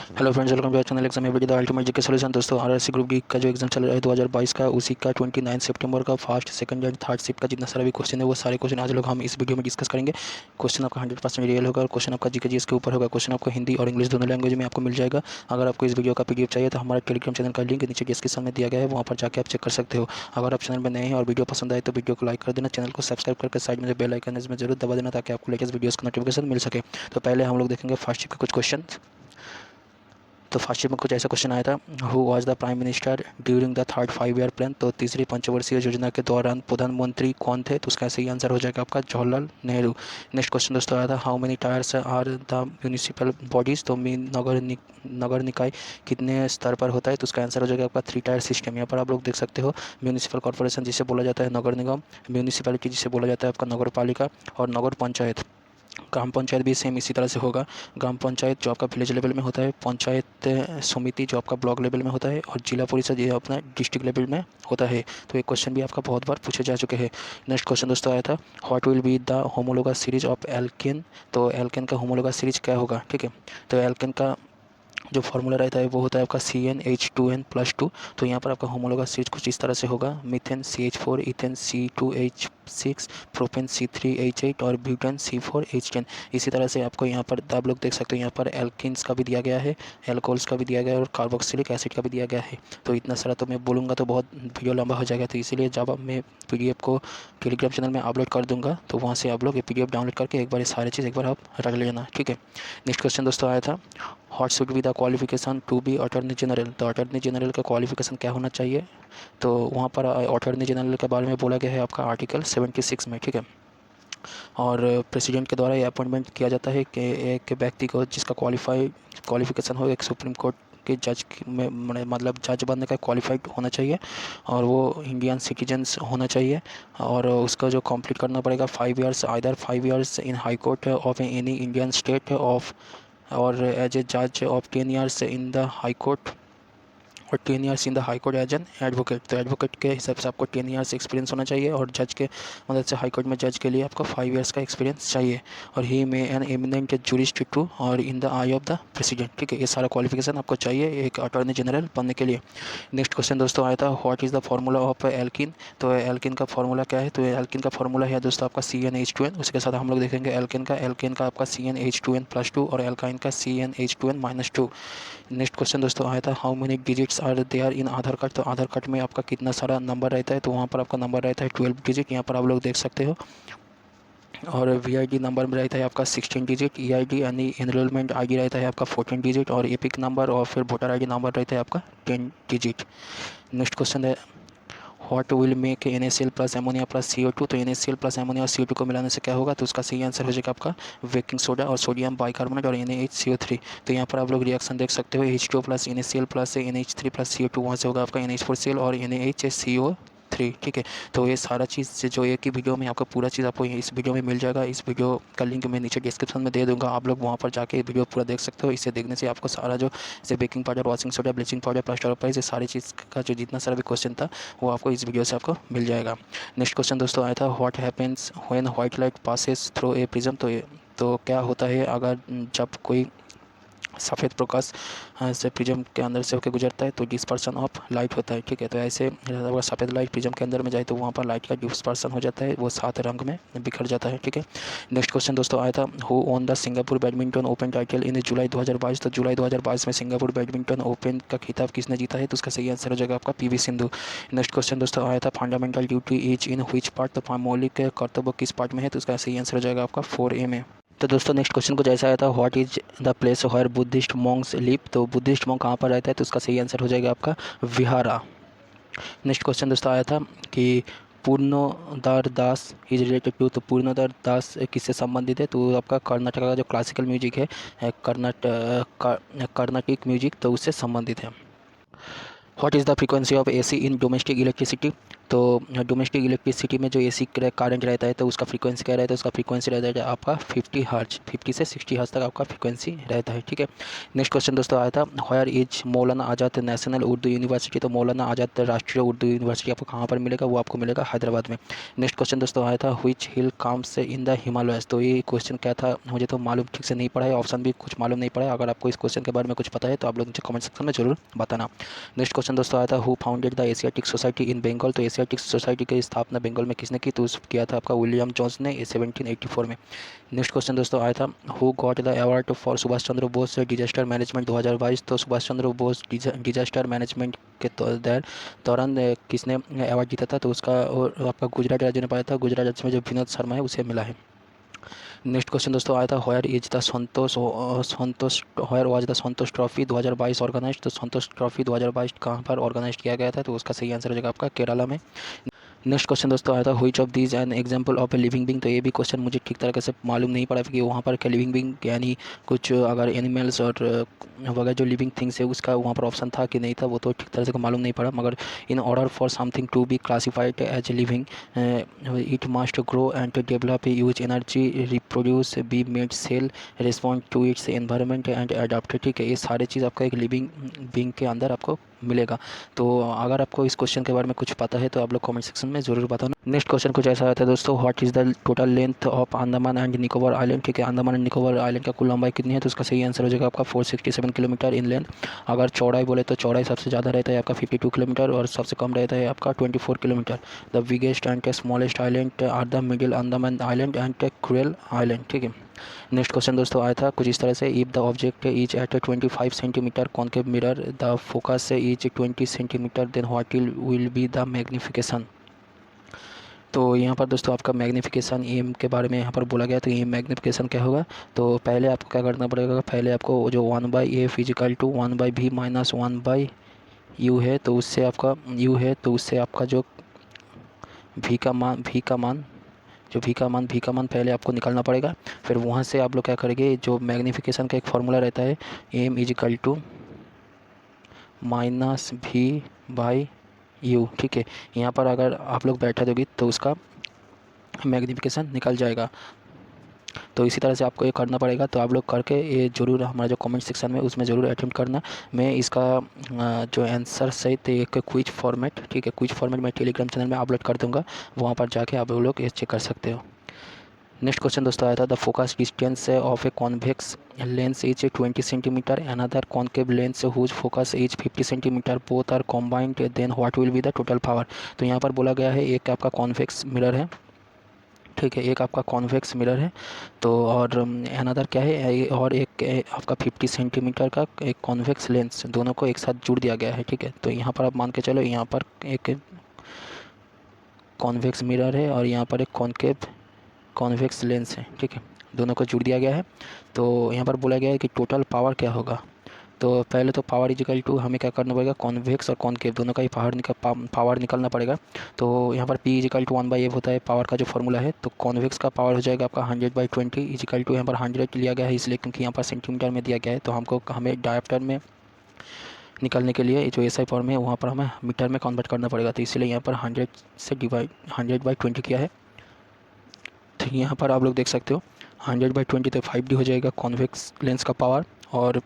Hello friends, welcome to our channel exam everyday the ultimate GK solution. दोस्तों RRC group D का जो exam चल रहा है 2022 का, उसी का 29 सितंबर का first second and third shift का जितना सारा भी क्वेश्चन है वो सारे क्वेश्चन आज लोग हम इस वीडियो में डिस्कस करेंगे। क्वेश्चन आपका 100% रियल होगा और क्वेश्चन आपका जीके जीएस के ऊपर होगा। क्वेश्चन आपको हिंदी और इंग्लिश दोनों लैंग्वेज में आपको मिल जाएगा। अगर आपको इस वीडियो का पीडीएफ चाहिए तो हमारे टेलीग्राम चैनल का लिंक नीचे डिस्क्रिप्शन में दिया गया है, वहाँ पर जाकर आप चेक कर सकते हो। अगर आप चैनल में नए हैं और वीडियो पसंद आए तो वीडियो को लाइक कर देना, चैनल को सब्सक्राइब करके साइड में बेल आइकन इसमें जरूर दबा देना ताकि आपको लेटेस्ट वीडियोस का नोटिफिकेशन मिल सके। तो पहले हम लोग देखेंगे फर्स्ट शिफ्ट के कुछ क्वेश्चन। तो फर्स्ट शिफ्ट में कुछ ऐसा क्वेश्चन आया था, who was the prime minister during the third 5 year plan. तो तीसरी पंचवर्षीय योजना के दौरान प्रधानमंत्री कौन थे, तो उसका सही आंसर हो जाएगा आपका जवाहरलाल नेहरू। नेक्स्ट क्वेश्चन दोस्तों आया था, how many tiers are the municipal bodies. तो नगर निकाय कितने स्तर पर होता है, तो उसका आंसर हो जाएगा आपका 3 टायर सिस्टम। यहाँ पर आप लोग देख सकते हो, म्यूनिसिपल कॉर्पोरेशन जिसे बोला जाता है नगर निगम, म्यूनिसिपैलिटी जिसे बोला जाता है आपका नगर पालिका, और नगर पंचायत। ग्राम पंचायत भी सेम इसी तरह से होगा। ग्राम पंचायत जो आपका विलेज लेवल में होता है, पंचायत समिति जो आपका ब्लॉक लेवल में होता है, और जिला परिषद ये अपना डिस्ट्रिक्ट लेवल में होता है। तो एक क्वेश्चन भी आपका बहुत बार पूछे जा चुके हैं। नेक्स्ट क्वेश्चन दोस्तों आया था, what will be the homologous series of alkene. तो एल्केन का होमोलोगस सीरीज क्या होगा, ठीक है। तो एल्केन का जो फार्मूला रहता है वो होता है आपका CnH2n+2। तो यहाँ पर आपका होमोलोगस सीरीज कुछ इस तरह से होगा, methane CH4, ethane C2H6, propane C3H8 और ब्यूटेन C4H10। इसी तरह से आपको यहाँ पर आप लोग देख सकते हो, यहाँ पर एल्किन्स का भी दिया गया है, एल्कोहल्स का भी दिया गया है और कार्बोक्सिलिक एसिड का भी दिया गया है। तो इतना सारा तो मैं बोलूँगा तो बहुत वीडियो लंबा हो जाएगा, तो इसीलिए जब मैं PDF को टेलीग्राम चैनल में अपलोड कर दूँगा तो वहाँ से आप लोग ये PDF डाउनलोड करके एक बार ये सारी चीज़ एक बार आप रख लेना, ठीक है। नेक्स्ट क्वेश्चन दोस्तों आया था, what should be the qualification to be attorney general. तो अटॉर्नी जनरल का क्वालिफिकेशन क्या होना चाहिए, तो वहाँ पर अटॉर्नी जनरल के बारे में बोला गया है आपका आर्टिकल 76 में, ठीक है। और प्रेसिडेंट के द्वारा ये अपॉइंटमेंट किया जाता है कि एक व्यक्ति को जिसका क्वालिफिकेशन हो एक सुप्रीम कोर्ट के जज में, मतलब जज बनने का क्वालिफाइड होना चाहिए, और वो इंडियन सिटीजन्स होना चाहिए, और उसका जो कंप्लीट करना पड़ेगा 5 years, either 5 years in high court of any Indian state of, और एज ए जज of 10 years in the high court, और 10 years in the high court as an advocate. तो एडवोकेट के हिसाब से आपको 10 ईयर्स एक्सपीरियंस होना चाहिए, और जज के मदद से हाई कोर्ट में जज के लिए आपको 5 ईयर्स का एक्सपीरियंस चाहिए, और ही मे एन एमिनेंट जूरिस्ट टू और in the I of the president, ठीक है। ये सारा क्वालिफिकेशन आपको चाहिए एक अटॉर्नी जनरल बनने के लिए। नेक्स्ट क्वेश्चन दोस्तों आया था, what is the formula of alkene. तो एल्किन का फार्मूला क्या है, तो एल्किन का फार्मूला है दोस्तों आपका CnH2n। उसके साथ हम लोग देखेंगे एल्किन का आपका CnH2n+2 और एल्काइन का CnH2n-2। नेक्स्ट क्वेश्चन दोस्तों आया था, how many digits are there in Aadhaar card. तो आधार कार्ड में आपका कितना सारा नंबर रहता है, तो वहाँ पर आपका नंबर रहता है 12 डिजिट, यहाँ पर आप लोग देख सकते हो। और VID नंबर में रहता है आपका 16 डिजिट, EID यानी एनरोलमेंट ID रहता है आपका 14 डिजिट, और एपिक नंबर और फिर वोटर ID नंबर रहता है आपका 10 डिजिट। नेक्स्ट क्वेश्चन है, what will make NaCl plus ammonia plus CO2। तो NaCl प्लस अमोनिया और CO2 को मिलाने से क्या होगा, तो उसका सही आंसर हो जाएगा आपका बेकिंग सोडा और सोडियम बाइकार्बोनेट और NaHCO3। तो यहाँ पर आप लोग रिएक्शन देख सकते हो, H2O plus NaCl plus NH3 plus CO2, वहाँ से होगा आपका NH4Cl और NaHCO3, ठीक है। तो ये सारा चीज़ से जो एक ही वीडियो में आपको पूरा चीज़ आपको इस वीडियो में मिल जाएगा। इस वीडियो का लिंक मैं नीचे डिस्क्रिप्शन में दे दूँगा, आप लोग वहाँ पर जाके वीडियो पूरा देख सकते हो। इसे देखने से आपको सारा जो जैसे baking powder, washing soda, bleaching powder, plaster of Paris, ये सारी चीज़ का जो जितना सारा भी क्वेश्चन था वो आपको इस वीडियो से आपको मिल जाएगा। नेक्स्ट क्वेश्चन दोस्तों आया था, what happens when white light passes through a prism. तो क्या होता है अगर जब कोई सफ़ेद प्रकाश से प्रिज्म के अंदर से होकर गुजरता है तो डिस्पर्सन ऑफ लाइट होता है, ठीक है। तो ऐसे अगर सफ़ेद लाइट प्रिज्म के अंदर में जाए तो वहाँ पर लाइट का डिस्पर्सन हो जाता है, वो 7 रंग में बिखर जाता है, ठीक है। नेक्स्ट क्वेश्चन दोस्तों आया था, who won the Singapore badminton open title in July 2022। तो जुलाई 2022 में सिंगापुर बैडमिंटन ओपन का खिताब किसने जीता है, तो उसका सही आंसर हो जाएगा आपका PV सिंधु। नेक्स्ट क्वेश्चन दोस्तों आया था, fundamental duty is in which part. तो मौलिक कर्तव्य किस पार्ट में है, तो उसका सही आंसर हो जाएगा आपका 4A में। तो दोस्तों नेक्स्ट क्वेश्चन कुछ ऐसा आया था, what is the place where Buddhist monks live. तो बुद्धिस्ट मॉन्क कहाँ पर रहता है, तो उसका सही आंसर हो जाएगा आपका विहारा। नेक्स्ट क्वेश्चन दोस्तों आया था कि पूर्णोदार दास इज रिलेटेड टू। तो पूर्णोदार दास किससे संबंधित है, तो आपका कर्नाटक का जो क्लासिकल म्यूजिक है, कर्नाटिक म्यूजिक, तो उससे संबंधित है। What is the frequency of AC in domestic electricity. तो डोमेस्टिक इलेक्ट्रिसिटी में जो एसी करंट रहता है तो उसका फ्रीक्वेंसी क्या रहता है, उसका फ्रीक्वेंसी रहता है आपका 50 हर्ट्ज, 50 से 60 हर्ट्ज तक आपका फ्रीक्वेंसी रहता है। ठीक है। नेक्स्ट क्वेश्चन दोस्तों आया था, where is Maulana Azad national Urdu university. तो मौलाना आज़ाद राष्ट्रीय उर्दू यूनिवर्सिटी आपको कहाँ पर मिलेगा, वो आपको मिलेगा हैदराबाद में। नेक्स्ट क्वेश्चन दोस्तों आया था, which hill comes in the Himalayas. तो ये क्वेश्चन क्या था, मुझे तो मालूम ठीक से नहीं पड़ा है, ऑप्शन भी कुछ मालूम नहीं पड़ा है। अगर आपको इस क्वेश्चन के बारे में कुछ पता है तो आप लोग मुझे कमेंट सेक्शन में जरूर बताना। नेक्स्ट क्वेश्चन दोस्तों आया था, who founded the Asiatic society in Bengal. तो एशियाटिक सोसाइटी की स्थापना बंगाल में किसने की, तो किया था आपका विलियम जोन्स ने 1784 में। नेक्स्ट क्वेश्चन दोस्तों आया था, who got the award for Subhash Chandra Bose disaster management 2022। तो सुभाष चंद्र बोस डिजास्टर मैनेजमेंट के दौरान किसने अवार्ड जीता था, तो उसका और आपका गुजरात राज्य ने पाया था, गुजरात राज्य में जो विनोद शर्मा है उसे मिला है। नेक्स्ट क्वेश्चन दोस्तों आया था, where is the Santosh where was the Santosh trophy 2022 organised. तो संतोष ट्रॉफी 2022 कहाँ पर ऑर्गेनाइज किया गया था, तो उसका सही आंसर हो जाएगा आपका केरला में। नेक्स्ट क्वेश्चन दोस्तों आया था, which of these an example of a living being. तो ये भी क्वेश्चन मुझे ठीक तरीके से मालूम नहीं पड़ा कि वहाँ पर क्या लिविंग बीइंग यानी कुछ अगर एनिमल्स और वगैरह जो लिविंग थिंग्स है उसका वहाँ पर ऑप्शन था कि नहीं था, वो तो ठीक तरह से मालूम नहीं पड़ा। मगर in order for something to be classified as living it must grow and develop, use energy, reproduce, be made, cell, respond to its environment and adopt. ठीक है, ये सारे चीज़ आपका एक लिविंग बीइंग के अंदर आपको मिलेगा। तो अगर आपको इस क्वेश्चन के बारे में कुछ पता है तो आप लोग कमेंट सेक्शन में ज़रूर बताना। नेक्स्ट क्वेश्चन कुछ ऐसा आता है दोस्तों, what is the total length of Andaman and Nicobar island. ठीक है, अंडमान एंड निकोबार आइलैंड का कुल लंबाई कितनी है, तो उसका सही आंसर हो जाएगा आपका 467 किलोमीटर इन लेंथ। अगर चौड़ाई बोले तो चौड़ाई सबसे ज़्यादा रहता है आपका 52 किलोमीटर और सबसे कम रहता है आपका 24 kilometre. The biggest and smallest island are the middle Andaman island and Kurel island. ठीक है। नेक्स्ट क्वेश्चन दोस्तों आया था कुछ इस तरह से, if the object is at 25 centimetre concave mirror the focus is 20 centimetre then what will be the magnification. तो यहाँ पर दोस्तों आपका मैग्निफिकेशन एम के बारे में यहाँ पर बोला गया, तो ये मैग्निफिकेशन क्या होगा, तो पहले आपको क्या करना पड़ेगा, पहले आपको जो 1/a physical to 1/v minus 1/u है, तो उससे आपका u है, तो उससे आपका जो v का मान v का मान पहले आपको निकालना पड़ेगा। फिर वहाँ से आप लोग क्या करेंगे, जो मैग्नीफिकेशन का एक फार्मूला रहता है M is equal to minus v by u. ठीक है, यहाँ पर अगर आप लोग बैठा दोगे तो उसका मैग्नीफिकेशन निकल जाएगा। तो इसी तरह से आपको ये करना पड़ेगा। तो आप लोग करके ये ज़रूर हमारा जो कमेंट सेक्शन में उसमें ज़रूर अटेम्प्ट करना। मैं इसका जो आंसर सहित एक क्विज फॉर्मेट, ठीक है, क्विज फॉर्मेट मैं टेलीग्राम चैनल में अपलोड कर दूँगा, वहाँ पर जाके आप लोग ये चेक कर सकते हो। नेक्स्ट क्वेश्चन दोस्तों आया था, the focus distance of a convex lens is 20 centimetre, another concave lens whose focus is 50 centimetre, both are combined, then what will be the total power. तो यहाँ पर बोला गया है एक आपका कॉन्वेक्स मिरर है, ठीक है, एक आपका कॉन्वेक्स मिरर है, तो और अनदर क्या है, और एक आपका 50 सेंटीमीटर का एक कॉन्वेक्स लेंस, दोनों को एक साथ जुड़ दिया गया है। ठीक है, तो यहाँ पर आप मान के चलो, यहाँ पर एक कॉन्वेक्स मिरर है और यहाँ पर एक कॉन्वेक्स लेंस है। ठीक है, दोनों को जुड़ दिया गया है। तो यहाँ पर बोला गया है कि टोटल पावर क्या होगा। तो पहले तो पावर इजिकल टू हमें क्या करना पड़ेगा, कॉन्वेक्स और कॉन्केव दोनों का ही पावर निकालना पड़ेगा। तो यहाँ पर P इजिकल टू 1/f होता है पावर का जो फॉर्मूला है। तो कॉन्वेक्स का पावर हो जाएगा आपका 100/20 इजिकल टू, यहाँ पर 100 लिया गया है इसलिए क्योंकि यहाँ पर सेंटीमीटर में दिया गया है। तो हमें डायोप्टर में निकालने के लिए जो SI फॉर्म है वहाँ पर हमें मीटर में कन्वर्ट करना पड़ेगा, तो इसलिए यहाँ पर 100 से डिवाइड 100/20 किया है। तो यहाँ पर आप लोग देख सकते हो 100/20 तो 5D हो जाएगा कॉन्वेक्स लेंस का पावर, और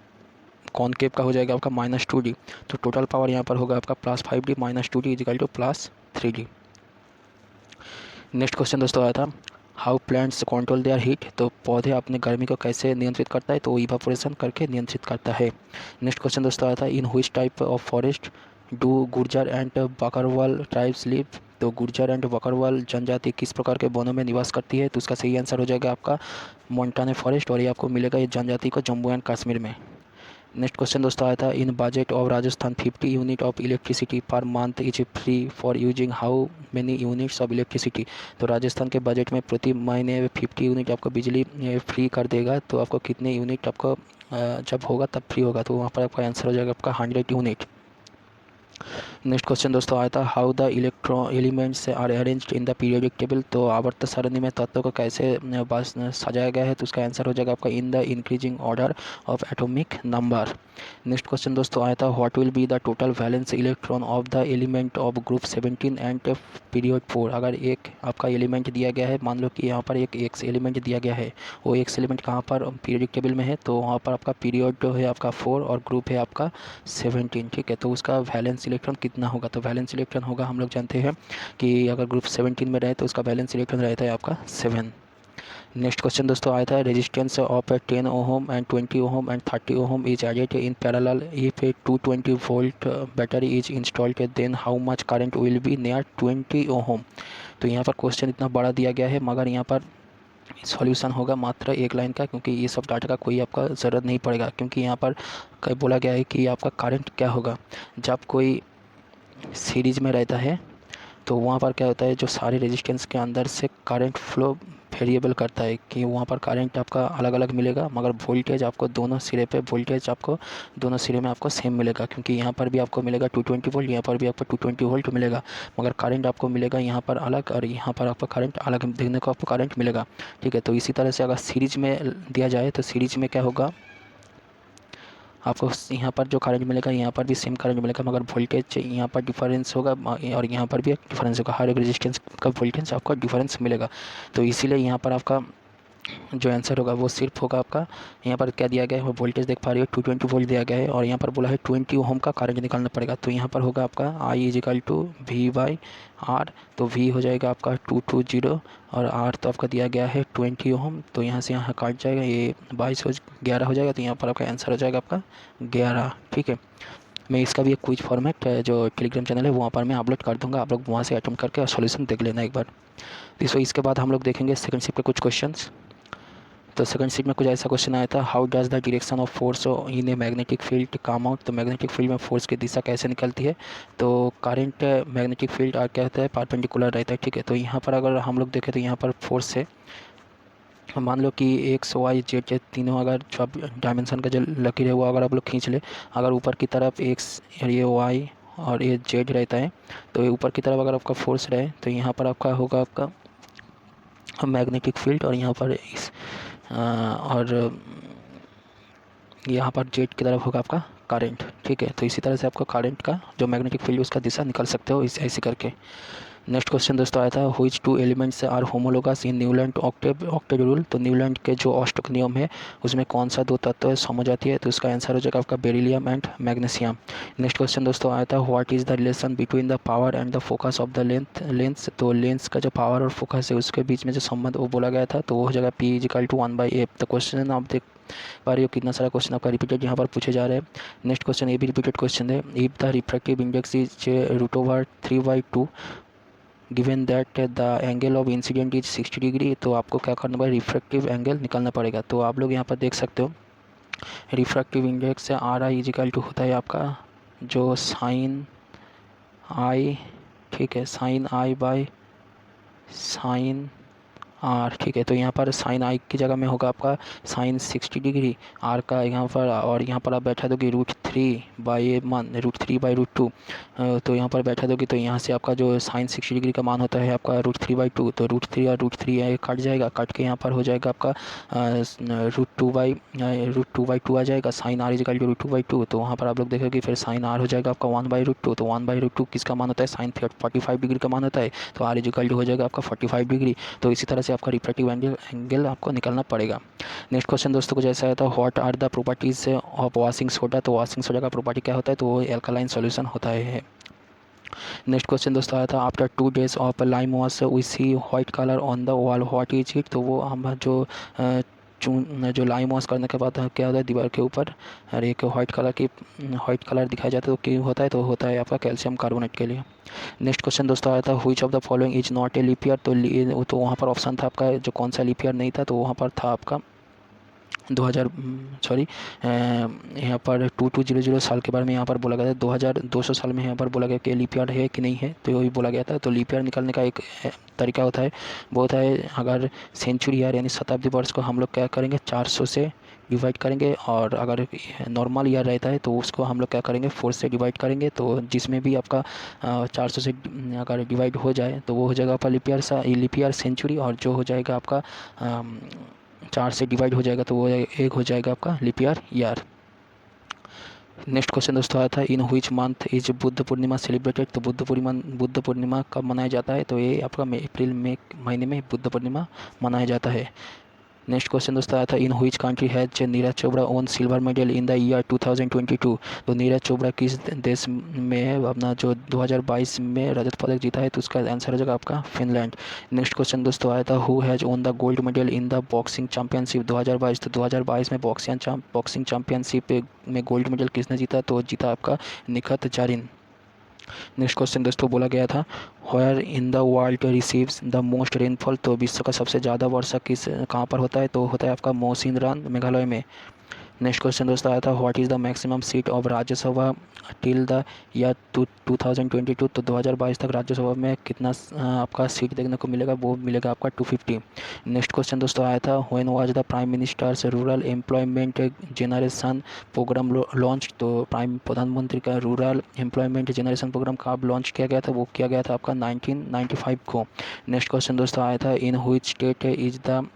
कॉनकेव का हो जाएगा आपका -2D। तो टोटल पावर यहाँ पर होगा आपका +5D -2D is equal to +3D। Next question दोस्तों आया था, how plants control their heat. तो पौधे अपने गर्मी को कैसे नियंत्रित करता है, तो इवापोरेशन करके नियंत्रित करता है। नेक्स्ट क्वेश्चन दोस्तों आया था, in which type of forest do Gurjar and Bakarwal tribes live. तो गुर्जर एंड बकरवाल जनजाति किस प्रकार के वनों में निवास करती है, तो उसका सही आंसर हो जाएगा आपका मोंटाने फॉरेस्ट, और ये आपको मिलेगा ये जनजाति को जम्मू एंड कश्मीर में। नेक्स्ट क्वेश्चन दोस्तों आया था, in budget of Rajasthan 50 unit of electricity per month is free for using how many units of electricity. तो राजस्थान के बजट में प्रति महीने 50 यूनिट आपको बिजली फ्री कर देगा, तो आपको कितने यूनिट आपको जब होगा तब फ्री होगा, तो वहाँ पर आपका आंसर हो जाएगा आपका 100 यूनिट। नेक्स्ट क्वेश्चन दोस्तों आया था, how the electron elements are arranged in the periodic table. तो आवर्त सारणी में तत्वों को कैसे बस सजाया गया है, तो उसका आंसर हो जाएगा आपका in the increasing order of atomic number. Next question दोस्तों आया था, what will be the total valence electron of the element of group 17 and period 4। अगर एक आपका एलिमेंट दिया गया है, मान लो कि यहाँ पर एक एक्स एलिमेंट दिया गया है, वो एक्स एलिमेंट कहाँ पर पीरियडिक टेबल में है, तो वहाँ पर आपका पीरियड जो है आपका 4 और ग्रुप है आपका 17, ठीक है। तो उसका वैलेंस इलेक्ट्रॉन कितना होगा, तो वैलेंस इलेक्ट्रॉन होगा, हम लोग जानते हैं कि अगर ग्रुप 17 में रहे तो उसका वैलेंस इलेक्ट्रॉन रहता है आपका 7। नेक्स्ट क्वेश्चन दोस्तों आया था, resistance of 10 ohm and 20 ohm and 30 ohm is added in parallel if a 220 volt battery is installed then how much current will be near 20 ohm. तो यहाँ पर क्वेश्चन इतना बड़ा दिया गया है, मगर यहाँ पर सॉल्यूशन होगा मात्र एक लाइन का, क्योंकि ये सब डाटा का कोई आपका ज़रूरत नहीं पड़ेगा, क्योंकि यहाँ पर बोला गया है कि आपका करंट क्या होगा जब कोई सीरीज में रहता है, तो वहाँ पर क्या होता है, जो सारे रेजिस्टेंस के अंदर से करंट फ्लो वेरिएबल करता है कि वहाँ पर करंट आपका अलग अलग मिलेगा, मगर वोल्टेज आपको दोनों सिरे पे वोल्टेज आपको दोनों सिरे में आपको सेम मिलेगा, क्योंकि यहाँ पर भी आपको मिलेगा 220 वोल्ट, यहाँ पर भी आपको 220 वोल्ट मिलेगा, मगर करंट आपको मिलेगा यहाँ पर अलग और यहाँ पर आपका करंट अलग देखने को आपको करंट मिलेगा, ठीक है। तो इसी तरह से अगर सीरीज में दिया जाए तो सीरीज में क्या होगा, आपको यहाँ पर जो करंट मिलेगा यहाँ पर भी सेम करंट मिलेगा, मगर वोल्टेज यहाँ पर डिफरेंस होगा और यहाँ पर भी एक डिफरेंस होगा, हर एक रेजिस्टेंस का वोल्टेज आपका डिफरेंस मिलेगा। तो इसीलिए यहाँ पर आपका जो आंसर होगा वो सिर्फ होगा आपका, यहाँ पर क्या दिया गया है, वो वोल्टेज देख पा रही हो 220 वोल्ट दिया गया है, और यहाँ पर बोला है 20 ओम का करंट निकालना पड़ेगा। तो यहाँ पर होगा आपका I is equal to V by R, तो वी हो जाएगा आपका 220 और आर तो आपका दिया गया है 20 ओम, तो यहाँ से यहाँ काट जाएगा, ये 22 हो 11 हो जाएगा, तो यहाँ पर आपका आंसर हो जाएगा आपका 11, ठीक है। मैं इसका भी एक क्विज फॉर्मेट जो टेलीग्राम चैनल है वहाँ पर मैं अपलोड कर दूँगा, आप लोग वहाँ से अटेम्प्ट करके और सॉल्यूशन देख लेना एक बार। तो इसके बाद हम लोग देखेंगे सेकंड शिफ्ट के कुछ क्वेश्चंस। तो सेकंड सीट में कुछ ऐसा क्वेश्चन आया था, how does the direction of force in a magnetic field come out. तो मैग्नेटिक फील्ड में फोर्स की दिशा कैसे निकलती है, तो करंट मैग्नेटिक फील्ड क्या होता है, परपेंडिकुलर रहता है, ठीक है। तो यहाँ पर अगर हम लोग देखें तो यहाँ पर फोर्स है, मान लो कि एक्स वाई जेड तीनों अगर जो डायमेंशन का जो लकीर है वो अगर आप लोग खींच ले, अगर ऊपर की तरफ एक्स और ये वाई और ये जेड रहता है, तो ये ऊपर की तरफ अगर आपका फोर्स रहे तो यहाँ पर आपका होगा आपका मैग्नेटिक फील्ड, और यहाँ पर इस और यहाँ पर जेड की तरफ होगा आपका करंट, ठीक है। तो इसी तरह से आपको करंट का जो मैग्नेटिक फील्ड उसका दिशा निकल सकते हो ऐसे करके। नेक्स्ट क्वेश्चन दोस्तों आया था, which two elements are homologous in Newland octave rule. तो न्यूलैंड के जो अष्टक नियम है उसमें कौन सा दो तत्व समझ आती है, तो उसका आंसर हो जाएगा आपका beryllium and magnesium. Next question दोस्तों आया था, what is the relation between the power and the focus of the lens. तो लेंस का जो पावर और फोकस है उसके बीच में जो संबंध वो बोला गया था, तो वो हो जाएगा P इजिकल टू 1/f। तो क्वेश्चन आप देख पा रहे हो कितना सारा क्वेश्चन आपका रिपीटेड यहाँ पर पूछे जा रहे हैं। नेक्स्ट क्वेश्चन ये भी रिपीटेड क्वेश्चन है, if the refractive index is √3/2 given that the angle of incident is 60 degree. तो आपको क्या करना पड़ेगा, रिफ्रैक्टिव एंगल निकालना पड़ेगा। तो आप लोग यहाँ पर देख सकते हो रिफ्रैक्टिव इंडेक्स से RI इजिकल टू होता है आपका जो साइन आई, ठीक है, sine i by sine r, ठीक है। तो यहाँ पर साइन आई की जगह में होगा आपका साइन 60 डिग्री आर का यहाँ पर, और यहाँ पर आप बैठा दोगे √3/√2। तो यहाँ पर बैठा दोगे तो यहाँ से आपका जो साइन 60 डिग्री का मान होता है आपका √3/2, तो √3 और √3 कट जाएगा, कट के यहाँ पर हो जाएगा आपका √2/2 आ जाएगा, साइन आर इजिकल टू √2/2। तो वहाँ पर आप लोग देखोगे फिर साइन आर हो जाएगा आपका 1/√2, तो 1/√2 किसका मान होता है, साइन 45 डिग्री का मान होता है, तो आर इजिकल टू हो जाएगा आपका 45 डिग्री। तो इसी तरह से आपका रिफ्रैक्टिव एंगल आपको निकालना पड़ेगा। नेक्स्ट क्वेश्चन दोस्तों कुछ ऐसा है, तो what are the properties of washing soda. तो वॉशिंग सोडा का प्रॉपर्टी क्या होता है, तो वो एल्कालाइन सॉल्यूशन होता है। नेक्स्ट क्वेश्चन दोस्तों आया था, after 2 days of lime wash we see white colour on the wall, what is it. तो वो हम जो लाइम वॉश करने के बाद क्या होता है दीवार के ऊपर और एक व्हाइट कलर दिखाया जाता है, तो क्यों होता है, तो होता है आपका कैल्शियम कार्बोनेट के लिए। नेक्स्ट क्वेश्चन दोस्तों आया था, which of the following is not a leap year. तो वहाँ पर ऑप्शन था आपका जो कौन सा लीप ईयर नहीं था, तो वहाँ पर था आपका 2000 सॉरी यहाँ पर 2200 साल के बारे में यहाँ पर बोला गया था, 2200 साल में यहाँ पर बोला गया कि लीप ईयर है कि नहीं है, तो वही बोला गया था। तो लीप ईयर निकालने का एक तरीका होता है, वो होता है अगर सेंचुरी ईयर यानी शताब्दी वर्ष को हम लोग क्या करेंगे 400 से डिवाइड करेंगे, और अगर नॉर्मल ईयर रहता है तो उसको हम लोग क्या करेंगे 4 से डिवाइड करेंगे। तो जिसमें भी आपका 400 से अगर डिवाइड हो जाए तो वो हो जाएगा आपका लीप ईयर सेंचुरी, और जो हो जाएगा आपका 4 से डिवाइड हो जाएगा तो वो एक हो जाएगा आपका leap year year. Next question दोस्तों आया था in which month is Buddha Purnima celebrated. तो बुद्ध पूर्णिमा कब मनाया जाता है, तो ये आपका अप्रैल में महीने में बुद्ध पूर्णिमा मनाया जाता है। नेक्स्ट क्वेश्चन दोस्तों आया था in which country has Neeraj Chopra own silver medal in the year 2022। तो नीरज चोपड़ा किस देश में अपना जो 2022 में रजत पदक जीता है, तो उसका आंसर हो जाएगा आपका फिनलैंड। नेक्स्ट क्वेश्चन दोस्तों आया था who has own the gold medal in the boxing championship 2022। तो 2022 में बॉक्सिंग चैंपियनशिप में गोल्ड मेडल किसने जीता, तो जीता आपका निखत जारिन। नेक्स्ट क्वेश्चन दोस्तों बोला गया था where in the world receives the most rainfall. तो विश्व का सबसे ज़्यादा वर्षा किस कहाँ पर होता है, तो होता है आपका मौसिनराम मेघालय में। नेक्स्ट क्वेश्चन दोस्तों आया था what is the maximum seat of Rajya Sabha till the year 2022। तो 2022 तक राज्यसभा में कितना आपका सीट देखने को मिलेगा, वो मिलेगा आपका 250। नेक्स्ट क्वेश्चन दोस्तों आया था when was the prime minister's rural employment generation programme launch. तो प्रधानमंत्री का रूरल एम्प्लॉयमेंट जनरेशन प्रोग्राम कब लॉन्च किया गया था, वो किया गया था आपका 1995 को। नेक्स्ट क्वेश्चन दोस्तों आया था in which state is the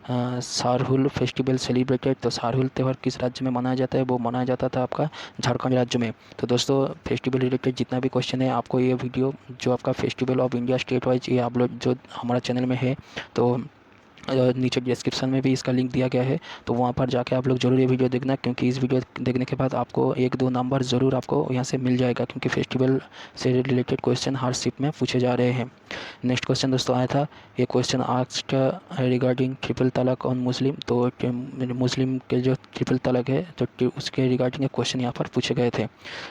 Sarhul festival celebrated. तो सारहुल त्यौहार किस राज्य में मनाया जाता है, वो मनाया जाता था आपका झारखंड राज्य में। तो दोस्तों फेस्टिवल रिलेटेड जितना भी क्वेश्चन है, आपको ये वीडियो जो आपका festival of India state wise ये आप लोग जो हमारा चैनल में है, तो नीचे डिस्क्रिप्शन में भी इसका लिंक दिया गया है, तो वहाँ पर जाके आप लोग ज़रूर ये वीडियो देखना, क्योंकि इस वीडियो देखने के बाद आपको 1-2 नंबर ज़रूर आपको यहाँ से मिल जाएगा, क्योंकि फेस्टिवल से रिलेटेड क्वेश्चन हर शिप में पूछे जा रहे हैं। नेक्स्ट क्वेश्चन दोस्तों आया था ये क्वेश्चन आस्क्ड रिगार्डिंग ट्रिपल तलाक ऑन मुस्लिम। तो मुस्लिम के जो ट्रिपल तलाक है, तो उसके रिगार्डिंग एक क्वेश्चन यहाँ पर पूछे गए थे।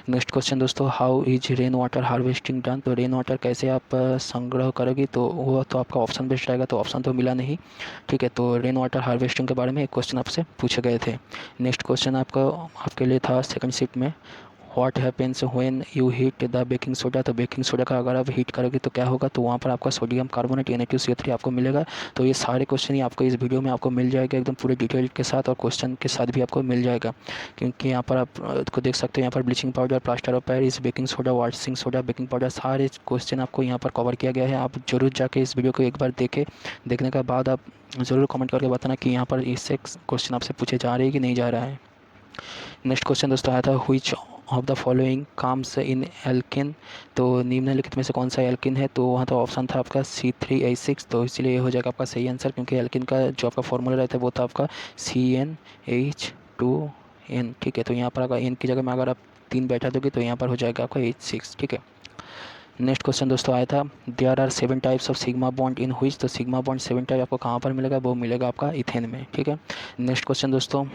नेक्स्ट क्वेश्चन दोस्तों how is rain water harvesting done. तो रेन वाटर कैसे आप संग्रह करोगे, तो वो तो आपका ऑप्शन बेस्ड रहेगा, तो ऑप्शन तो मिला नहीं, ठीक है। तो रेन वाटर हार्वेस्टिंग के बारे में एक क्वेश्चन आपसे पूछे गए थे। नेक्स्ट क्वेश्चन आपके लिए था सेकंड शिफ्ट में what happens when you heat the baking soda. तो बेकिंग सोडा का अगर आप हीट करोगे तो क्या होगा, तो वहाँ पर आपका सोडियम कार्बोनेट Na2CO3 आपको मिलेगा। तो ये सारे क्वेश्चन ही आपको इस वीडियो में आपको मिल जाएगा एकदम पूरे डिटेल के साथ, और क्वेश्चन के साथ भी आपको मिल जाएगा, क्योंकि यहाँ पर आप को देख सकते हो यहाँ पर bleaching powder, plaster of Paris, baking soda, washing soda, baking powder, सारे क्वेश्चन आपको यहाँ पर कवर किया गया है। आप जरूर जाके इस वीडियो को एक बार देखने के बाद आप ज़रूर कमेंट करके बताना कि यहाँ पर इससे क्वेश्चन आपसे पूछे जा रहे हैं कि नहीं जा रहा है। नेक्स्ट क्वेश्चन दोस्तों आया था which of the following comes in alkene. तो निम्नलिखित में से कौन सा एल्किन है, तो वहाँ तो ऑप्शन था आपका C3H6। तो इसलिए ये हो जाएगा आपका सही आंसर, क्योंकि एल्किन का जो आपका फॉर्मूला रहता है वो था आपका CnH2n, ठीक है। तो यहाँ पर अगर n की जगह में अगर आप 3 बैठा दोगे तो यहाँ पर हो जाएगा आपका H6, ठीक है। नेक्स्ट क्वेश्चन दोस्तों आया था there are 7 types of sigma bond in which. तो सिग्मा बॉन्ड 7 टाइप आपको कहाँ पर मिलेगा, वो मिलेगा आपका इथेन में, ठीक है। नेक्स्ट क्वेश्चन दोस्तों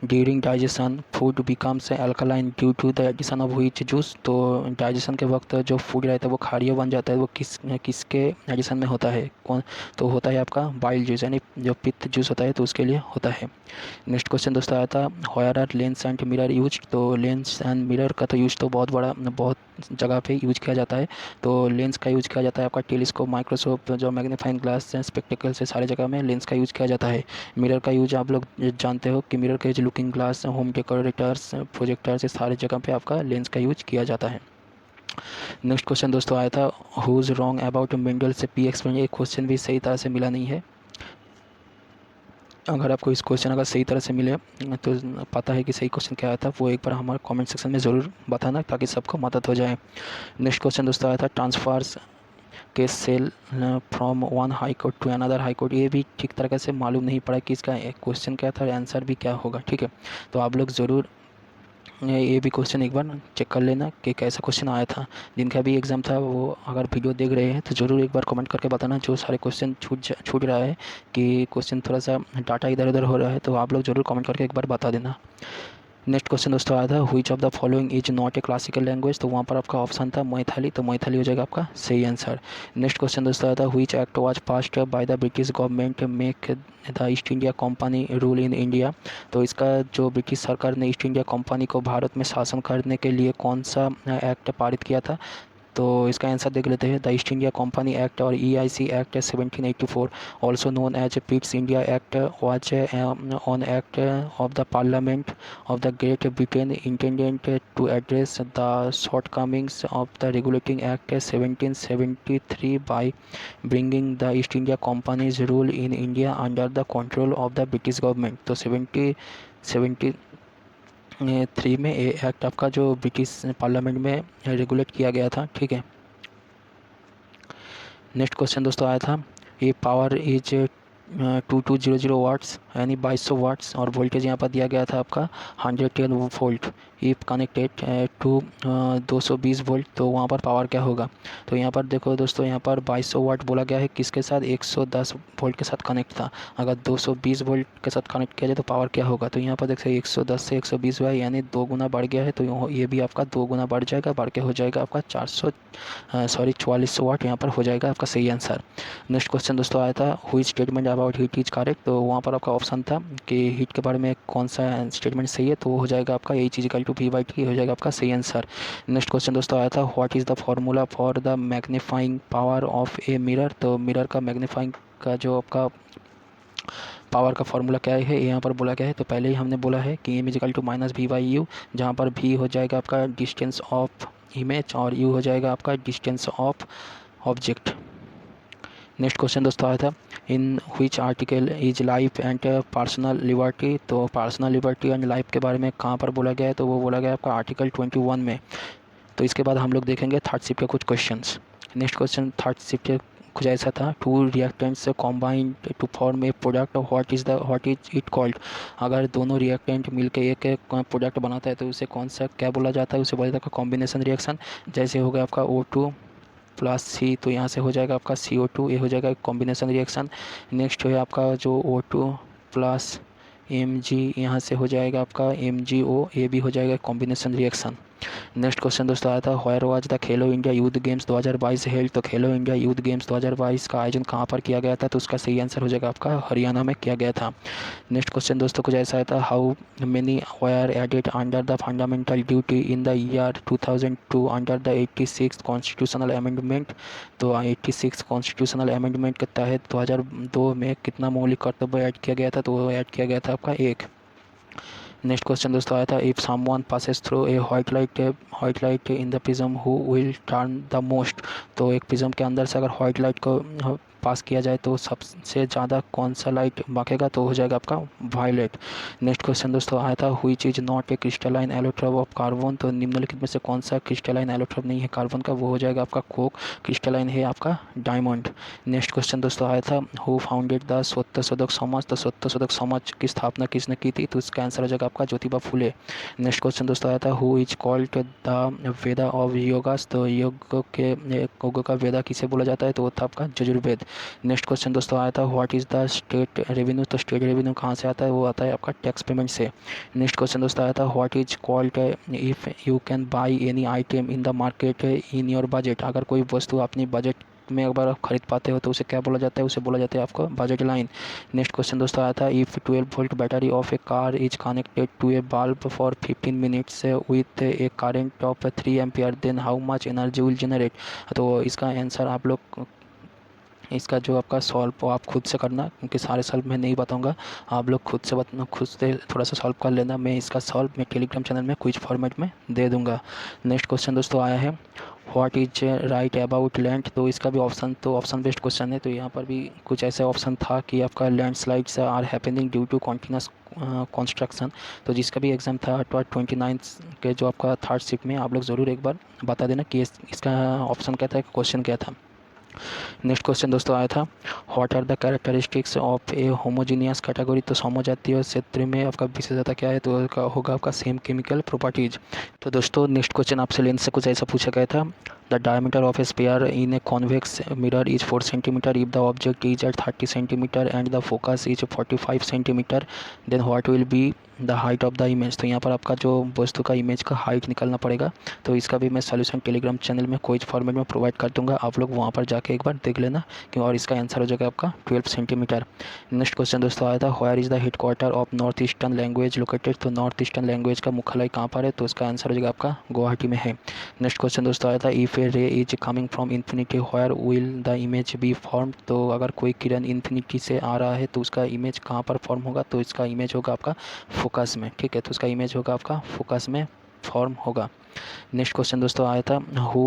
during digestion food becomes alkaline due to the addition of which juice. तो डाइजेशन के वक्त जो फूड रहता है वो क्षारीय बन जाता है, वो किसके एडिशन में होता है, कौन, तो होता है आपका बाइल जूस, यानी जो पित्त जूस होता है तो उसके लिए होता है। नेक्स्ट क्वेश्चन दोस्तों आया था where are lens and mirror use. तो लेंस एंड मिरर का तो यूज तो बहुत जगह पे यूज किया जाता है। तो लेंस का यूज किया जाता है आपका टेलीस्कोप, माइक्रोस्कोप, जो मैग्नीफाइंग ग्लास है, स्पेक्टिकल से सारे जगह में लेंस का यूज किया जाता है। मिरर का यूज आप लोग जानते हो कि मिरर के जो looking glass, home decorators, projectors, सारे जगह पे आपका लेंस का यूज किया जाता है। नेक्स्ट क्वेश्चन दोस्तों आया था who is wrong about Mendel's P experiment. एक क्वेश्चन भी सही तरह से मिला नहीं है। अगर आपको इस क्वेश्चन अगर सही तरह से मिले तो पता है कि सही क्वेश्चन क्या आया था, वो एक बार हमारे कमेंट सेक्शन में ज़रूर बताना, ताकि सबको मदद हो जाए। नेक्स्ट क्वेश्चन दोस्तों आया था ट्रांसफर्स के सेल from one high court to another high court. ये भी ठीक तरीके से मालूम नहीं पड़ा कि इसका क्वेश्चन क्या था, आंसर भी क्या होगा, ठीक है। तो आप लोग ज़रूर ये भी क्वेश्चन एक बार चेक कर लेना कि कैसा क्वेश्चन आया था। जिनका भी एग्ज़ाम था वो अगर वीडियो देख रहे हैं तो ज़रूर एक बार कमेंट करके बताना, जो सारे क्वेश्चन छूट रहा है कि क्वेश्चन थोड़ा सा डाटा इधर उधर हो रहा है, तो आप लोग ज़रूर कमेंट करके एक बार बता देना। नेक्स्ट क्वेश्चन दोस्तों आया था which of the following is not A classical language. तो वहाँ पर आपका ऑप्शन था मैथिली, तो मैथिली हो जाएगा आपका सही आंसर। नेक्स्ट क्वेश्चन दोस्तों आया था which act was passed by the British government make the East India company rule in India. तो इसका जो ब्रिटिश सरकार ने ईस्ट इंडिया कंपनी को भारत में शासन करने के लिए कौन सा एक्ट पारित किया था, तो इसका आंसर देख लेते हैं। The East India company act और EIC act 1784 also known as Pitt's India act was on act of the parliament of the great Britain intended to address the shortcomings of the regulating act 1773 by bringing the East India company's rule in India under the control of the British government. तो 17 1903 में ये act आपका जो British parliament में regulate किया गया था, ठीक है। नेक्स्ट क्वेश्चन दोस्तों आया था, ये पावर इज 2200 वाट्स यानी 2200 वाट्स और वोल्टेज यहाँ पर दिया गया था आपका 110 volt. If connected to 220 volt, तो वहाँ पर पावर क्या होगा। तो यहाँ पर देखो दोस्तों, यहाँ पर 2200 वाट बोला गया है, किसके साथ, 110 वोल्ट के साथ कनेक्ट था। अगर 220 वोल्ट के साथ कनेक्ट किया जाए तो पावर क्या होगा। तो यहाँ पर देखते हैं 110 से 120 हुआ यानी 2 गुना बढ़ गया है, तो ये भी आपका 2 गुना बढ़ जाएगा, बढ़ के हो जाएगा आपका 4400 वाट यहाँ पर हो जाएगा आपका सही आंसर। नेक्स्ट क्वेश्चन दोस्तों आया था, हुई statement about heat is correct. तो वहाँ पर आपका ऑप्शन था कि हीट के बारे में कौन सा स्टेटमेंट सही है, तो वो हो जाएगा आपका H इजिकल टू V/T हो जाएगा आपका सही आंसर। नेक्स्ट क्वेश्चन दोस्तों आया था, what is the formula for the magnifying power of a mirror. तो मिरर का मैग्नीफाइंग का जो आपका पावर का फार्मूला क्या है यहाँ पर बोला गया है। तो पहले ही हमने बोला है कि M इजिकल टू -V/U, जहाँ पर V हो जाएगा आपका डिस्टेंस ऑफ इमेज और U हो जाएगा आपका distance of object. Next question दोस्तों आया था, in which article is life and personal liberty. तो पर्सनल लिबर्टी एंड लाइफ के बारे में कहाँ पर बोला गया है, तो वो बोला गया है आपका आर्टिकल 21 में। तो इसके बाद हम लोग देखेंगे थर्ड शिफ्ट के कुछ questions. Next question third shift कुछ ऐसा था, two reactants combined to form a product, what is it called. अगर दोनों रिएक्टेंट मिलकर एक प्रोडक्ट बनाता है तो उसे कौन सा क्या बोला जाता है, उसे बोला जाता है कॉम्बिनेशन रिएक्शन। जैसे हो गया आपका O2 प्लस सी, तो यहाँ से हो जाएगा आपका CO2, ये हो जाएगा कॉम्बिनेशन रिएक्शन। नेक्स्ट है आपका जो O2 प्लस Mg, यहाँ से हो जाएगा आपका MgO, ये भी हो जाएगा कॉम्बिनेशन रिएक्शन। नेक्स्ट क्वेश्चन दोस्तों आया था, where was the Khelo India youth games 2022 held. तो खेलो इंडिया यूथ गेम्स 2022 का आयोजन कहाँ पर किया गया था, तो उसका सही आंसर हो जाएगा आपका हरियाणा में किया गया था। नेक्स्ट क्वेश्चन दोस्तों कुछ ऐसा था, how many were added under the fundamental duty in the year 2002 under the 86 constitutional amendment. तो 86 कॉन्स्टिट्यूशनल अमेंडमेंट के तहत 2002 में कितना मौलिक कर्तव्य ऐड किया गया था, तो वो ऐड किया गया था आपका 1। नेक्स्ट क्वेश्चन दोस्तों आया था, if someone passes through a white light in the prism who will turn the most. तो एक प्रिज्म के अंदर से अगर व्हाइट लाइट को पास किया जाए तो सबसे ज़्यादा कौन सा लाइट भागेगा, तो हो जाएगा आपका वायलेट। नेक्स्ट क्वेश्चन दोस्तों आया था, which is not A crystalline allotrope of carbon. तो निम्नलिखित में से कौन सा क्रिस्टलाइन एलोट्रोप नहीं है कार्बन का, वो हो जाएगा आपका कोक। क्रिस्टलाइन है आपका डायमंड। नेक्स्ट क्वेश्चन दोस्तों आया था, who founded the Satyashodhak Samaj. तो सत्यशोधक समाज की स्थापना किसने की थी, तो इसका आंसर हो जाएगा आपका ज्योतिबा फुले। नेक्स्ट क्वेश्चन दोस्तों आया था, who is called the Veda of yogas. तो योग का वेदा किसे बोला जाता है, तो वो था आपका यजुर्वेद। नेक्स्ट क्वेश्चन दोस्तों आया था, what is the state revenue. तो स्टेट रेवेन्यू कहाँ से आता है, वो आता है आपका टैक्स पेमेंट से। नेक्स्ट क्वेश्चन दोस्तों आया था, what is called if you can buy any item in the market in your budget. अगर कोई वस्तु अपनी बजट में अगर आप खरीद पाते हो तो उसे क्या बोला जाता है, उसे बोला जाता है आपको बजट लाइन। नेक्स्ट क्वेश्चन दोस्तों आया था, if 12 volt battery of a car is connected to a bulb for 15 minutes with a current of 3 ampere then how much energy will generate. तो इसका आंसर आप लोग, इसका जो आपका सॉल्व वो आप खुद से करना, क्योंकि सारे सॉल्व मैं नहीं बताऊंगा, आप लोग खुद से थोड़ा सा सॉल्व कर लेना। मैं इसका सॉल्व मैं टेलीग्राम चैनल में क्विज फॉर्मेट में दे दूंगा। नेक्स्ट क्वेश्चन दोस्तों आया है, what is right about land. तो इसका भी ऑप्शन बेस्ड क्वेश्चन है। तो यहाँ पर भी कुछ ऐसे ऑप्शन था कि आपका landslides are happening due to continuous construction. तो जिसका भी एग्जाम था 29 के जो आपका थर्ड शिफ्ट में, आप लोग ज़रूर एक बार बता देना कि इसका ऑप्शन क्या था, क्वेश्चन क्या था। नेक्स्ट क्वेश्चन दोस्तों आया था, what are the characteristics of a homogeneous category. तो समजातीय क्षेत्र में आपका विशेषता क्या है, तो होगा आपका सेम केमिकल प्रॉपर्टीज। तो दोस्तों नेक्स्ट क्वेश्चन आपसे लेंस से कुछ ऐसा पूछा गया था, the diameter of a sphere in a convex mirror is 4 centimeter if the object is at 30 centimeter and the focus is 45 centimeter, then what will be the height of the image. तो यहाँ पर आपका जो वस्तु का image का height निकालना पड़ेगा। तो इसका भी मैं सोल्यूशन टेलीग्राम चैनल में क्विज फॉर्मेट में प्रोवाइड कर दूंगा, आप लोग वहाँ पर जाके एक बार देख लेना कि, और इसका आंसर हो जाएगा आपका 12 सेंटीमीटर। नेक्स्ट क्वेश्चन दोस्तों आया था, where is the headquarter of north eastern language located. तो नॉर्थ ईस्टर्न लैंग्वेज का मुख्यालय कहाँ पर है, तो उसका आंसर हो जाएगा आपका गुवाहाटी में है। नेक्स्ट क्वेश्चन दोस्तों आया था, if a ray is coming from infinity where will the image be form. तो अगर कोई किरण इन्फिनिटी से आ रहा है तो उसका इमेज कहाँ पर फॉर्म होगा, तो इसका इमेज होगा आपका फोकस में। ठीक है, तो उसका इमेज होगा आपका फोकस में फॉर्म होगा। नेक्स्ट क्वेश्चन दोस्तों आया था, who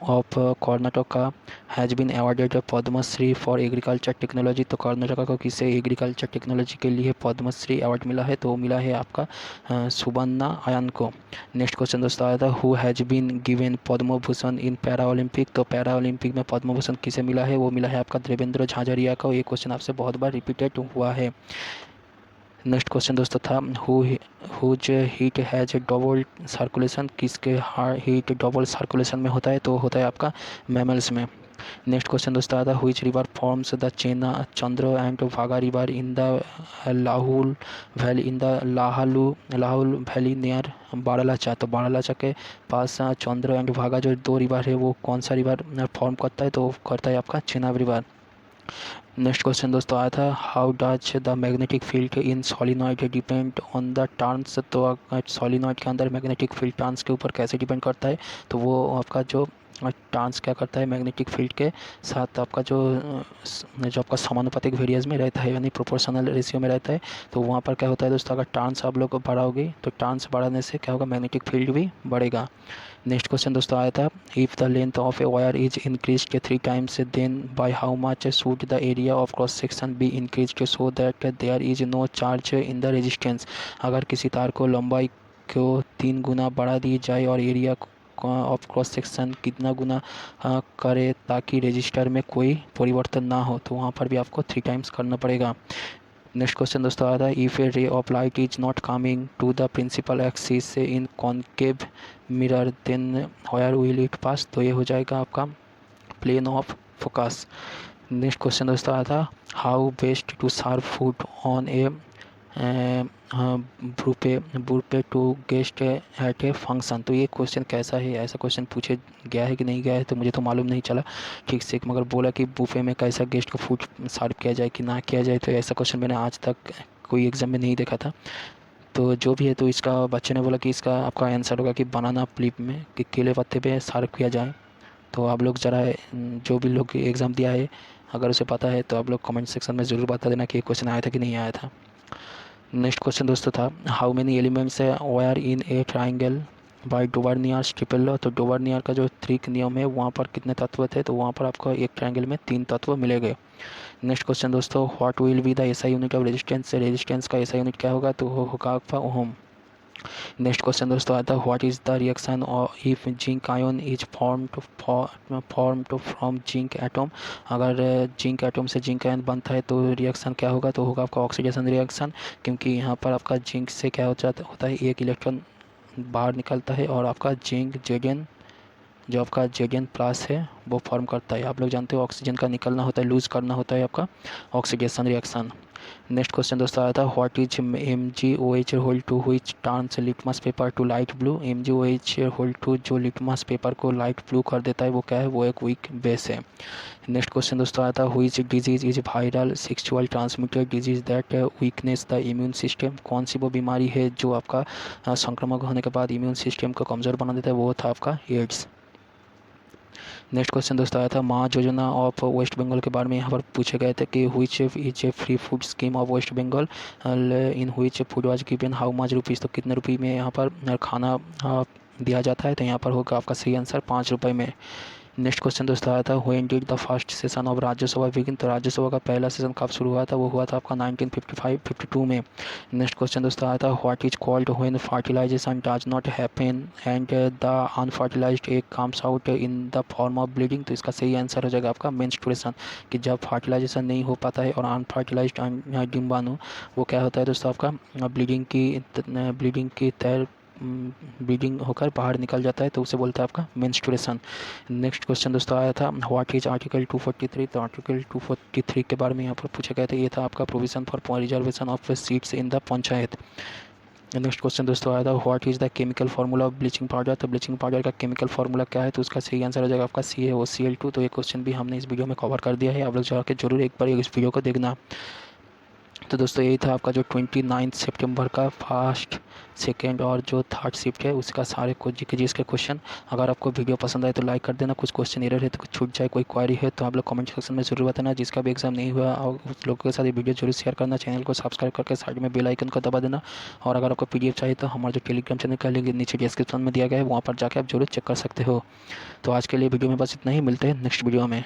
of Karnataka has been awarded Padma Shri for agriculture technology. तो कर्नाटका को किसे एग्रीकल्चर टेक्नोलॉजी के लिए पद्मश्री अवार्ड मिला है, तो मिला है आपका सुबन्ना आयन को। नेक्स्ट क्वेश्चन दोस्तों आया था who has been given Padma Bhushan in para Olympic. तो पैरा ओलंपिक में पद्म भूषण किसे मिला है, वो मिला है आपका देवेंद्र झाझरिया को। ये क्वेश्चन आपसे बहुत बार रिपीटेड हुआ है। नेक्स्ट क्वेश्चन दोस्तों था whose heart has double circulation. किसके हीट डबल सर्कुलेशन में होता है, तो होता है आपका मैमल्स में। नेक्स्ट क्वेश्चन दोस्तों आता है which river forms the Chandra and Wagah river in the Lahaul valley in the Lahaul valley near Baralacha. तो बारालाचा के पास चंद्र एंड वाघा जो दो रिवर है वो कौन सा रिवर फॉर्म करता है, तो करता है आपका चेनाब रिवर। नेक्स्ट क्वेश्चन दोस्तों आया था how does the magnetic field in solenoid depend on the turns. तो सोलिनॉइड के अंदर मैग्नेटिक फील्ड टर्न्स के ऊपर कैसे डिपेंड करता है, तो वो आपका जो टर्न्स क्या करता है मैग्नेटिक फील्ड के साथ आपका जो आपका समानुपातिक वेरिएंस में रहता है, यानी प्रोपोर्शनल रेशियो में रहता है। तो वहाँ पर क्या होता है दोस्तों, अगर टर्न्स आप लोग बढ़ाओगे तो टर्न्स बढ़ाने से क्या होगा, मैग्नेटिक फील्ड भी बढ़ेगा। नेक्स्ट क्वेश्चन दोस्तों आया था if the length of a wire is increase 3 times then by how much should the area of cross section be increase so that there is no charge in the resistance. अगर किसी तार को लंबाई को 3 गुना बढ़ा दी जाए और एरिया ऑफ क्रॉस सेक्शन कितना गुना करे ताकि रजिस्टर में कोई परिवर्तन ना हो, तो वहाँ पर भी आपको 3 टाइम्स करना पड़ेगा। नेक्स्ट क्वेश्चन दोस्तों आता है if a ray of light is not coming to the principal axis से in concave mirror then where will it pass. तो ये हो जाएगा आपका plane of focus. Next question दोस्तों आया था how best to serve food on a buffet to guest at a function. तो ये क्वेश्चन कैसा है, ऐसा क्वेश्चन पूछे गया है कि नहीं गया है, तो मुझे तो मालूम नहीं चला ठीक से, मगर बोला कि बुफे में कैसा गेस्ट को फूड सर्व किया जाए कि ना किया जाए। तो ऐसा क्वेश्चन मैंने आज तक कोई एग्ज़ाम में नहीं देखा था। तो जो भी है, तो इसका बच्चे ने बोला कि इसका आपका आंसर होगा कि बनाना फ्लिप में कि केले पत्ते पे सर्व किया जाए। तो आप लोग ज़रा जो भी लोग एग्ज़ाम दिया है अगर उसे पता है तो आप लोग कमेंट सेक्शन में ज़रूर बता देना कि ये क्वेश्चन आया था कि नहीं आया था। नेक्स्ट क्वेश्चन दोस्तों था how many elements were in a triangle by Dobereiner triple law. तो डोवर्नियर का जो ट्रिक नियम है वहाँ पर कितने तत्व थे, तो वहाँ पर आपको एक ट्राइंगल में 3 तत्व मिलेंगे। नेक्स्ट क्वेश्चन दोस्तों what will be the SI unit of resistance. Resistance का एसआई यूनिट क्या होगा, तो वो होगा आपका ओम। नेक्स्ट क्वेश्चन दोस्तों आता है what is the reaction if zinc ion is formed from zinc atom. अगर जिंक एटम से जिंक आयन बनता है तो रिएक्शन क्या होगा, तो होगा आपका ऑक्सीडेशन रिएक्शन, क्योंकि यहाँ पर आपका जिंक से क्या होता है एक इलेक्ट्रॉन बाहर निकलता है और आपका जिंक जेडन जो आपका जेडन प्लस है वो फॉर्म करता है। आप लोग जानते हो ऑक्सीजन का निकलना होता है, लूज़ करना होता है आपका ऑक्सीडेशन रिएक्शन। नेक्स्ट क्वेश्चन दोस्तों आया था what is MgOH whole two which turns litmus paper to light blue. MgOH whole two जो लिटमस पेपर को लाइट ब्लू कर देता है वो क्या है, वो एक वीक बेस है। नेक्स्ट क्वेश्चन दोस्तों आया था which disease is viral sexual transmitted disease that weakness the immune system. कौन सी वो बीमारी है जो आपका संक्रमण होने के बाद इम्यून सिस्टम को कमज़ोर बना देता है, वो था आपका एड्स। नेक्स्ट क्वेश्चन दोस्तों आया था माँ योजना ऑफ वेस्ट बंगाल के बारे में यहाँ पर पूछे गए थे कि which is a free food scheme of West Bengal in which food was given how much rupees. तो कितने रुपये में यहाँ पर खाना दिया जाता है, तो यहाँ पर होगा आपका सही आंसर 5 रुपये में। नेक्स्ट क्वेश्चन दोस्तों आया था when did the first session of Rajya Sabha begin. तो राज्यसभा का पहला सेशन कब शुरू हुआ था, वो हुआ था आपका 1955-52 में। नेक्स्ट क्वेश्चन दोस्तों आया था what is called when fertilization does not happen and the unfertilized egg comes out in the form of bleeding. तो इसका सही आंसर हो जाएगा आपका मेंस्ट्रुएशन, कि जब फर्टिलाइजेशन नहीं हो पाता है और अनफर्टिलाइज्ड डिम्बाणु वो क्या होता है दोस्तों आपका ब्लीडिंग की तैर ब्लीडिंग होकर बाहर निकल जाता है, तो उसे बोलता है आपका मेंस्ट्रुएशन। नेक्स्ट क्वेश्चन दोस्तों आया था व्हाट इज आर्टिकल 243। तो आर्टिकल 243 के बारे में यहाँ पर पूछा गया था, ये था आपका provision for reservation of seats in the panchayat. Next question दोस्तों आया था what is the chemical formula of bleaching powder. तो ब्लीचिंग पाउडर का केमिकल फार्मूला क्या है, तो उसका सही आंसर हो जाएगा आपका CaOCl2। तो ये क्वेश्चन भी हमने इस वीडियो में कवर कर दिया है, आप लोग जाकर जरूर एक बार इस वीडियो को देखना। तो दोस्तों यही था आपका जो 29 सितंबर का फर्स्ट सेकंड और जो थर्ड शिफ्ट है उसका सारे जीके के क्वेश्चन। अगर आपको वीडियो पसंद आए तो लाइक कर देना। कुछ क्वेश्चन एरर है तो कुछ छूट जाए, कोई क्वेरी है तो आप लोग कमेंट सेक्शन में ज़रूर बताना। जिसका भी एग्जाम नहीं हुआ और उस लोगों के साथ ये वीडियो जरूर शेयर करना। चैनल को सब्सक्राइब करके साइड में बेल आइकन को दबा देना। और अगर आपको पीडीएफ चाहिए तो हमारे जो टेलीग्राम चैनल का लिंक नीचे डिस्क्रिप्शन में दिया गया है, वहाँ पर जाकर आप जरूर चेक कर सकते हो। तो आज के लिए वीडियो में बस इतना ही, मिलते हैं नेक्स्ट वीडियो में।